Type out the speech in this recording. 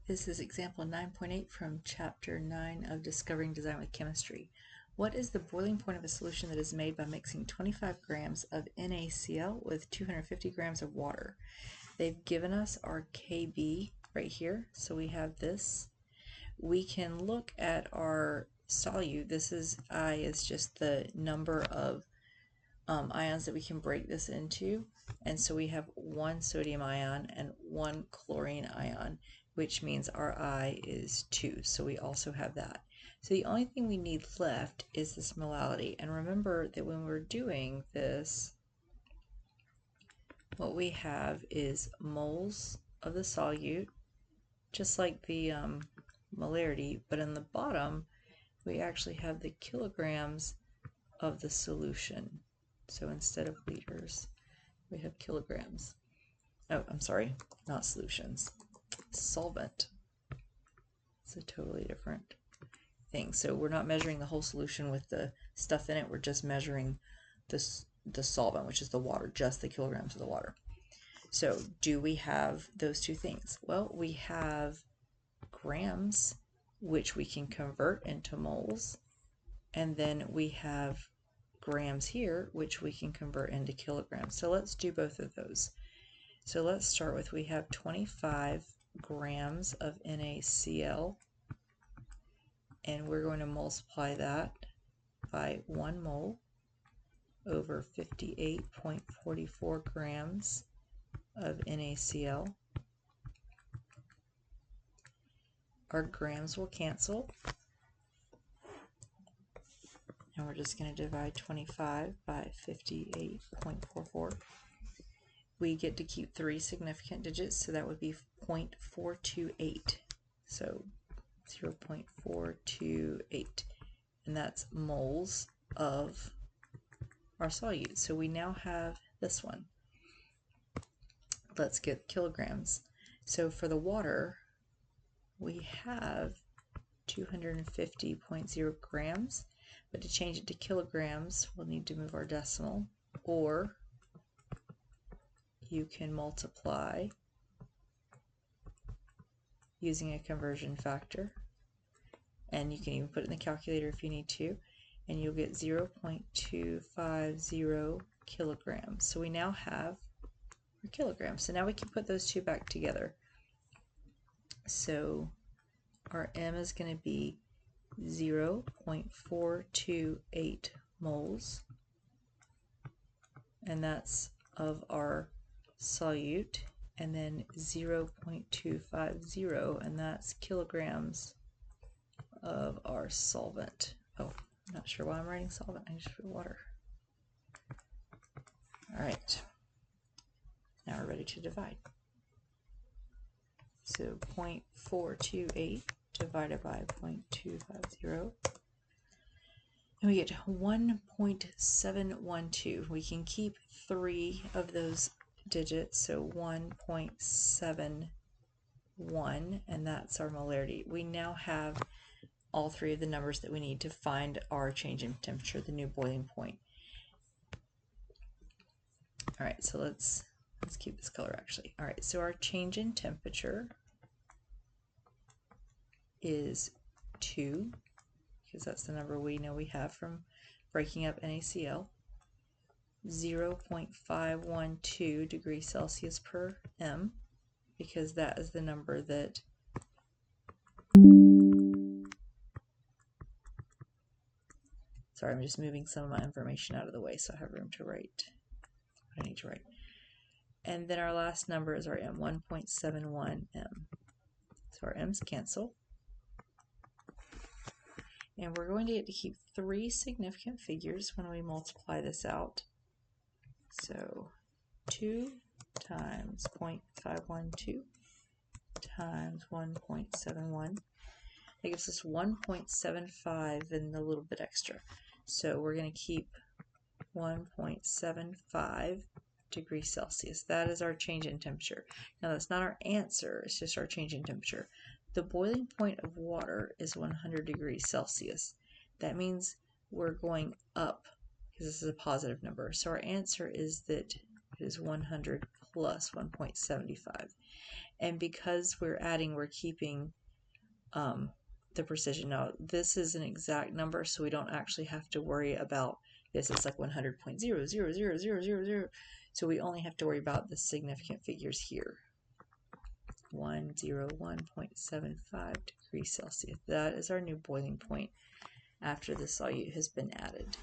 This is example 9.8 from chapter 9 of Discovering Design with Chemistry. What is the boiling point of a solution that is made by mixing 25 grams of NaCl with 250 grams of water? They've given us our Kb right here, so we have this. We can look at our solute. This is I is just the number of ions that we can break this into, and so we have one sodium ion and one chlorine ion, which means our I is 2, so we also have that. So the only thing we need left is this molality, and remember that when we're doing this, what we have is moles of the solute, just like the molarity, but in the bottom we actually have the kilograms of the solution. So instead of liters, we have kilograms. Oh, I'm sorry, not solutions. Solvent. It's a totally different thing. So we're not measuring the whole solution with the stuff in it. We're just measuring the solvent, which is the water, just the kilograms of the water. So do we have those two things? Well, we have grams, which we can convert into moles, and then we have grams here, which we can convert into kilograms. So let's do both of those. So let's start with, we have 25 grams of NaCl, and we're going to multiply that by 1 mole over 58.44 grams of NaCl. Our grams will cancel, and we're just going to divide 25 by 58.44. We get to keep 3 significant digits, so that would be 0.428. So 0.428, and that's moles of our solute. So we now have this one. Let's get kilograms. So for the water, we have 250.0 grams, but to change it to kilograms, we'll need to move our decimal, or you can multiply using a conversion factor, and you can even put it in the calculator if you need to, and you'll get 0.250 kilograms. So we now have our kilograms. So now we can put those two back together. So our M is going to be 0.428 moles, and that's of our solute, and then 0.250, and that's kilograms of our solvent. Oh, I'm not sure why I'm writing solvent. I just put water. All right, now we're ready to divide. So 0.428 divided by 0.250, and we get 1.712. We can keep 3 of those digits, so 1.71, and that's our molarity. We now have all 3 of the numbers that we need to find our change in temperature, the new boiling point. All right, so let's keep this color actually. All right, so our change in temperature is 2, because that's the number we know we have from breaking up NaCl. 0.512 degrees Celsius per M, because that is the number that sorry, I'm just moving some of my information out of the way so I have room to write what I need to write. And then our last number is our M, 1.71 M. So our M's cancel. And we're going to get to keep 3 significant figures when we multiply this out. So 2 times 0.512 times 1.71. That gives us 1.75 and a little bit extra. So we're going to keep 1.75 degrees Celsius. That is our change in temperature. Now that's not our answer, it's just our change in temperature. The boiling point of water is 100 degrees Celsius. That means we're going up, because this is a positive number. So our answer is that it is 100 plus 1.75. And because we're adding, we're keeping the precision. Now, this is an exact number, so we don't actually have to worry about this. It's like 100.0000000. So we only have to worry about the significant figures here. 101.75 degrees Celsius. That is our new boiling point after the solute has been added.